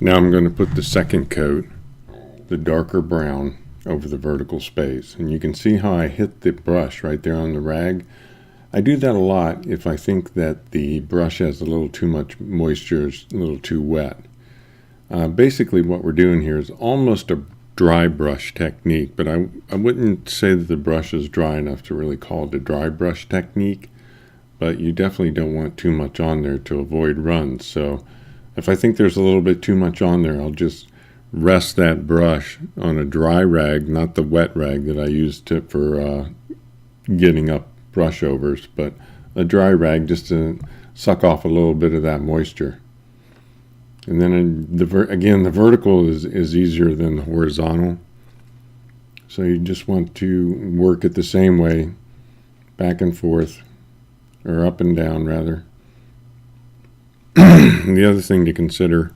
Now I'm going to put the second coat, the darker brown, over the vertical space. And you can see how I hit the brush right there on the rag. I do that a lot if I think that the brush has a little too much moisture, it's a little too wet. Basically what we're doing here is almost a dry brush technique, but I wouldn't say that the brush is dry enough to really call it a dry brush technique, but you definitely don't want too much on there to avoid runs. So if I think there's a little bit too much on there, I'll just rest that brush on a dry rag, not the wet rag that I used for getting up brush overs, but a dry rag just to suck off a little bit of that moisture. And then again, the vertical is easier than the horizontal. So you just want to work it the same way, back and forth, or up and down rather. And the other thing to consider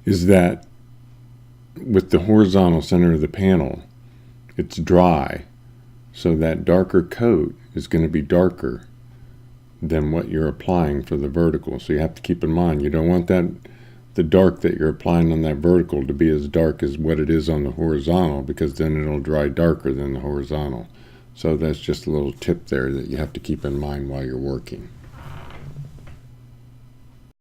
is that with the horizontal center of the panel, it's dry. So that darker coat is going to be darker than what you're applying for the vertical. So you have to keep in mind, you don't want the dark that you're applying on that vertical to be as dark as what it is on the horizontal, because then it'll dry darker than the horizontal. So that's just a little tip there that you have to keep in mind while you're working.